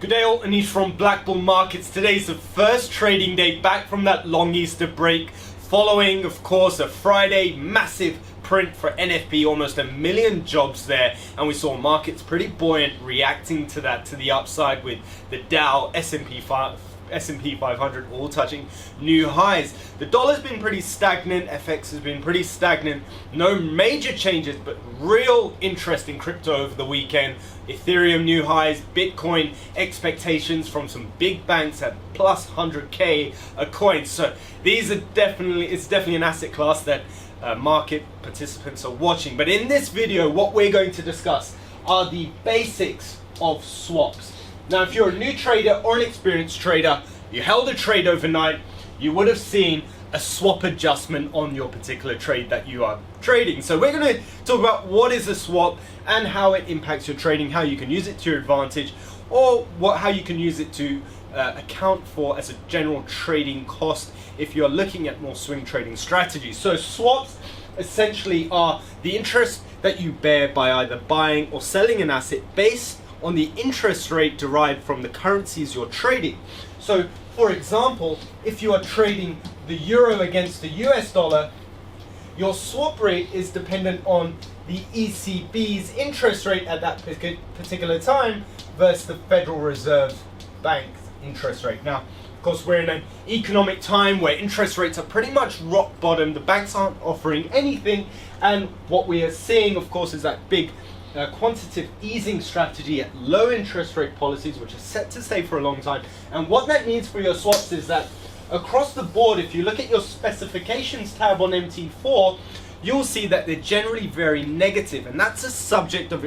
Good day all, Anish from BlackBull Markets. Today's the first trading day back from that long Easter break, following of course a Friday massive print for NFP, almost 1 million jobs there, and we saw markets pretty buoyant reacting to that to the upside, with the Dow, S&P 500 all touching new highs. The dollar's been pretty stagnant, FX has been pretty stagnant, no major changes, but real interest in crypto over the weekend. Ethereum new highs, Bitcoin expectations from some big banks at plus 100k a coin. So it's definitely an asset class that market participants are watching. But in this video, what we're going to discuss are the basics of swaps. Now, if you're a new trader or an experienced trader, you held a trade overnight, you would have seen a swap adjustment on your particular trade that you are trading. So we're going to talk about what is a swap and how it impacts your trading, how you can use it to your advantage, or how you can use it to account for as a general trading cost if you're looking at more swing trading strategies. So swaps essentially are the interest that you bear by either buying or selling an asset based on the interest rate derived from the currencies you're trading. So for example, if you are trading the euro against the US dollar, your swap rate is dependent on the ECB's interest rate at that particular time versus the Federal Reserve Bank's interest rate. Now, of course, we're in an economic time where interest rates are pretty much rock bottom. The banks aren't offering anything, and what we are seeing, of course, is that big quantitative easing strategy at low interest rate policies, which are set to stay for a long time. And what that means for your swaps is that across the board, if you look at your specifications tab on MT4, you'll see that they're generally very negative, and that's a subject of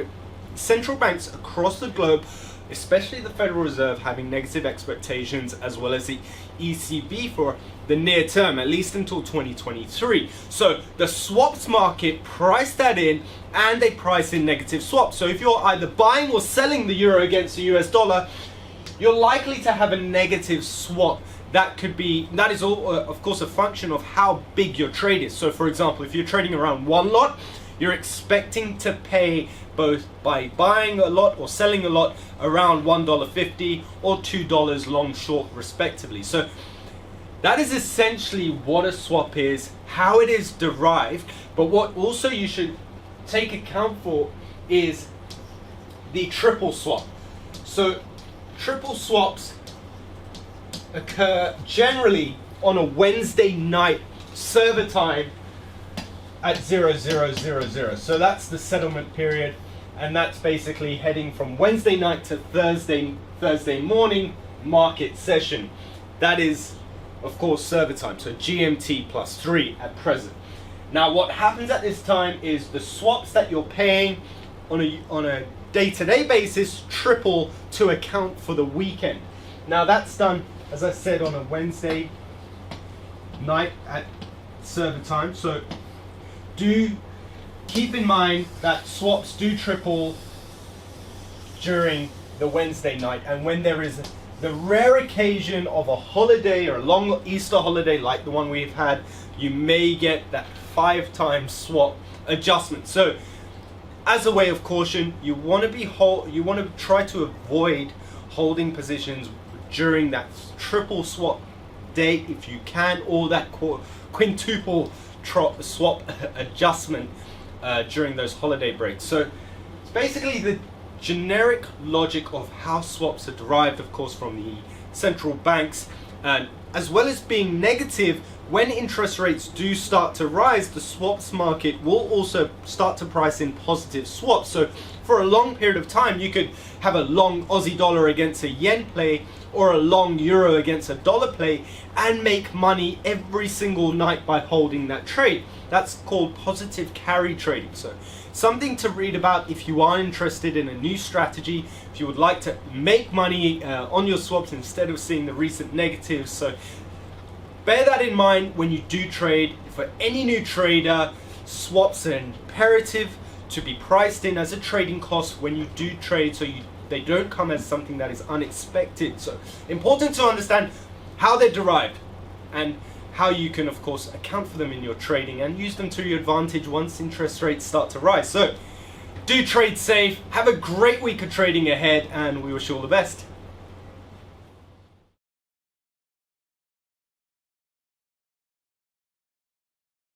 central banks across the globe, especially the Federal Reserve, having negative expectations, as well as the ECB for the near term, at least until 2023. So the swaps market priced that in, and they price in negative swaps. So if you're either buying or selling the euro against the US dollar, you're likely to have a negative swap. That is all, of course, a function of how big your trade is. So for example, if you're trading around one lot, you're expecting to pay both by buying a lot or selling a lot around $1.50 or $2 long short respectively. So that is essentially what a swap is, how it is derived. But what also you should take account for is the triple swap. So triple swaps occur generally on a Wednesday night server time at 0000. So that's the settlement period, and that's basically heading from Wednesday night to Thursday morning market session. That is, of course, server time, so GMT +3 at present. Now, what happens at this time is the swaps that you're paying on a day-to-day basis triple to account for the weekend. Now, that's done, as I said, on a Wednesday night at server time. So do keep in mind that swaps do triple during the Wednesday night, and when there is the rare occasion of a holiday or a long Easter holiday like the one we've had, you may get that 5 times swap adjustment. So as a way of caution, you want to try to avoid holding positions during that triple swap day if you can, or that quintuple swap adjustment during those holiday breaks. So it's basically the generic logic of how swaps are derived, of course, from the central banks, and as well as being negative. When interest rates do start to rise, the swaps market will also start to price in positive swaps. So for a long period of time, you could have a long Aussie dollar against a yen play, or a long euro against a dollar play, and make money every single night by holding that trade. That's called positive carry trading. So something to read about if you are interested in a new strategy, if you would like to make money on your swaps instead of seeing the recent negatives. So bear that in mind when you do trade. For any new trader, swaps are imperative to be priced in as a trading cost when you do trade, so they don't come as something that is unexpected. So important to understand how they're derived and how you can, of course, account for them in your trading and use them to your advantage once interest rates start to rise. So do trade safe, have a great week of trading ahead, and we wish you all the best.